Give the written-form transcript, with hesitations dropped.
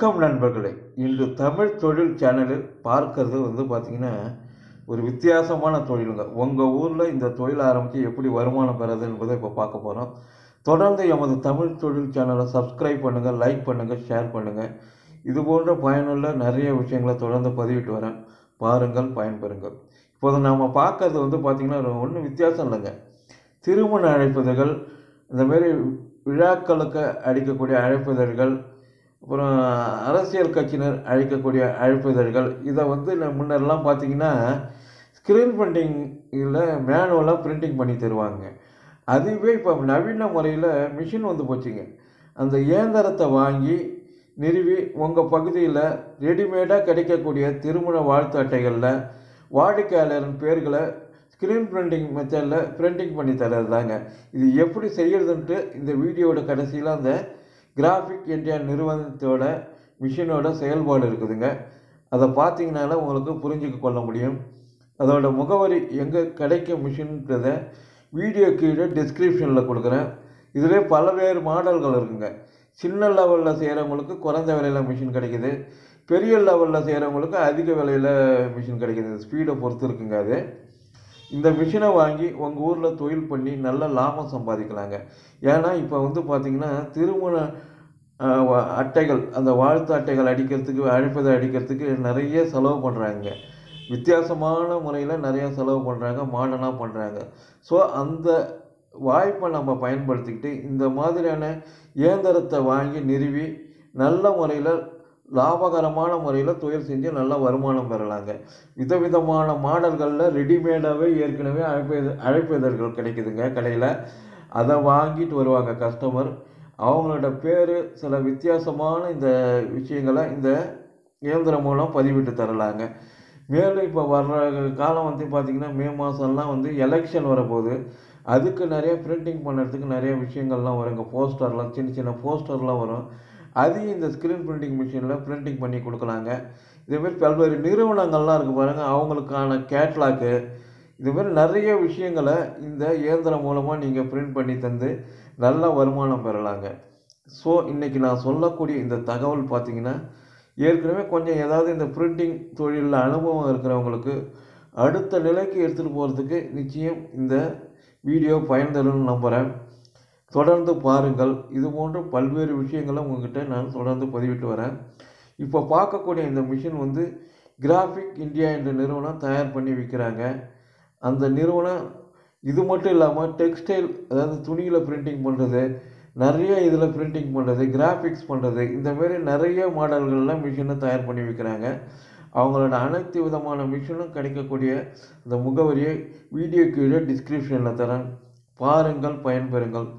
வணக்கம் நண்பர்களே. இன்று தமிழ் தொழில் சேனலில் பார்க்கறது பார்த்தீங்கன்னா ஒரு வித்தியாசமான தொழிலுங்க. உங்கள் ஊரில் இந்த தொழில் ஆரம்பித்து எப்படி வருமானம் பெறது என்பதை இப்போ பார்க்க போகிறோம். தொடர்ந்து எமது தமிழ் தொழில் சேனலை சப்ஸ்கிரைப் பண்ணுங்கள், லைக் பண்ணுங்கள், ஷேர் பண்ணுங்கள். இது போன்ற பயனுள்ள நிறைய விஷயங்களை தொடர்ந்து பதிவிட்டு வரேன். பாருங்கள், பயன்பெறுங்கள். இப்போது நாம் பார்க்கறது பார்த்திங்கன்னா ஒன்றும் வித்தியாசம் இல்லைங்க. திருமண அழைப்பிதழ்கள், இந்தமாரி விழாக்களுக்கு அடிக்கக்கூடிய அழைப்பிதழ்கள், அப்புறம் அரசியல் கட்சியினர் அழைக்கக்கூடிய அழைப்பிதழ்கள், இதை முன்னெல்லாம் பார்த்திங்கன்னா ஸ்க்ரீன் பிரிண்டிங்கில் மேனுவலாக பிரிண்டிங் பண்ணி தருவாங்க. அதுவே இப்போ நவீன முறையில் மிஷின் போச்சுங்க. அந்த இயந்திரத்தை வாங்கி நிறுவி உங்கள் பகுதியில் ரெடிமேடாக கிடைக்கக்கூடிய திருமண வாழ்த்து அட்டைகளில் வாடிக்கையாளரின் பேர்களை ஸ்க்ரீன் பிரிண்டிங் மெத்தடில் பிரிண்டிங் பண்ணி தர்றது தாங்க. இது எப்படி செய்கிறதுன்ட்டு இந்த வீடியோவோட கடைசியில் அந்த கிராஃபிக் இந்தியா நிறுவனத்தோட மிஷினோட செயல்பாடு இருக்குதுங்க. அதை பார்த்தீங்கனால உங்களுக்கு புரிஞ்சுக்க கொள்ள முடியும். அதோட முகவரி எங்கே கிடைக்கும் மிஷின்றதை வீடியோ கீழே டிஸ்கிரிப்ஷனில் கொடுக்குறேன். இதிலே பல்வேறு மாடல்கள் இருக்குங்க. சின்ன லெவலில் செய்கிறவங்களுக்கு குறைந்த விலையில் மிஷின் கிடைக்கிது, பெரிய லெவலில் செய்கிறவங்களுக்கு அதிக விலையில் மிஷின் கிடைக்கிது. ஸ்பீடை பொறுத்து இருக்குங்க. அது இந்த மிஷினை வாங்கி உங்கள் ஊரில் தொழில் பண்ணி நல்ல லாபம் சம்பாதிக்கலாங்க. ஏன்னா இப்போ பார்த்திங்கன்னா திருமண அட்டைகள், அந்த வாழ்த்து அட்டைகள் அடிக்கிறதுக்கு, அழைப்பதை அடிக்கிறதுக்கு நிறைய செலவு பண்ணுறாங்க. வித்தியாசமான முறையில் நிறையா செலவு பண்ணுறாங்க, மாடர்னாக பண்ணுறாங்க. ஸோ அந்த வாய்ப்பை நம்ம பயன்படுத்திக்கிட்டு இந்த மாதிரியான இயந்திரத்தை வாங்கி நிறுவி நல்ல முறையில் லாபகரமான முறையில் தொழில் செஞ்சு நல்ல வருமானம் பெறலாங்க. விதவிதமான மாடல்களில் ரெடிமேடாகவே ஏற்கனவே அழைப்பிதழ்கள் கிடைக்குதுங்க கடையில். அதை வாங்கிட்டு வருவாங்க கஸ்டமர். அவங்களோட பேர், சில வித்தியாசமான இந்த விஷயங்களை இந்த இயந்திரம் மூலம் பதிவிட்டு தரலாங்க. மேலும் இப்போ வர்ற காலம் பார்த்திங்கன்னா மே மாதம்லாம் எலெக்ஷன் வரப்போகுது. அதுக்கு நிறைய பிரிண்டிங் பண்ணுறதுக்கு நிறைய விஷயங்கள்லாம் வருங்க. போஸ்டர்லாம், சின்ன சின்ன போஸ்டர்லாம் வரும். அதையும் இந்த ஸ்க்ரீன் பிரிண்டிங் மிஷினில் பிரிண்டிங் பண்ணி கொடுக்கலாங்க. இதேமாரி பல்வேறு நிறுவனங்கள்லாம் இருக்குது பாருங்கள், அவங்களுக்கான கேட்லாக்கு, இதுமாரி நிறைய விஷயங்களை இந்த இயந்திரம் மூலமாக நீங்கள் பிரிண்ட் பண்ணி தந்து நல்ல வருமானம் பெறலாங்க. ஸோ இன்றைக்கி நான் சொல்லக்கூடிய இந்த தகவல் பார்த்திங்கன்னா ஏற்கனவே கொஞ்சம் ஏதாவது இந்த பிரிண்டிங் தொழிலில் அனுபவம் இருக்கிறவங்களுக்கு அடுத்த நிலைக்கு எடுத்துகிட்டு போகிறதுக்கு நிச்சயம் இந்த வீடியோ பயன் தரும்னு நம்புகிறேன். தொடர்ந்து பாருங்கள். இது போன்ற பல்வேறு விஷயங்களை உங்கள்கிட்ட நான் தொடர்ந்து பதிவிட்டு வரேன். இப்போ பார்க்கக்கூடிய இந்த மிஷின் கிராஃபிக் இந்தியா என்ற நிறுவனம் தயார் பண்ணி விற்கிறாங்க. அந்த நிறுவனம் இது மட்டும் இல்லாமல் டெக்ஸ்டைல், அதாவது துணியில் பிரிண்டிங் பண்ணுறது, நிறைய இதில் பிரிண்டிங் பண்ணுறது, கிராஃபிக்ஸ் பண்ணுறது, இந்தமாரி நிறைய மாடல்கள்லாம் மிஷினை தயார் பண்ணி விற்கிறாங்க. அவங்களோட அனைத்து விதமான மிஷினும் கிடைக்கக்கூடிய அந்த முகவரியை வீடியோ கீழே டிஸ்கிரிப்ஷனில் தரேன். பாருங்கள், பயன்பெறுங்கள்.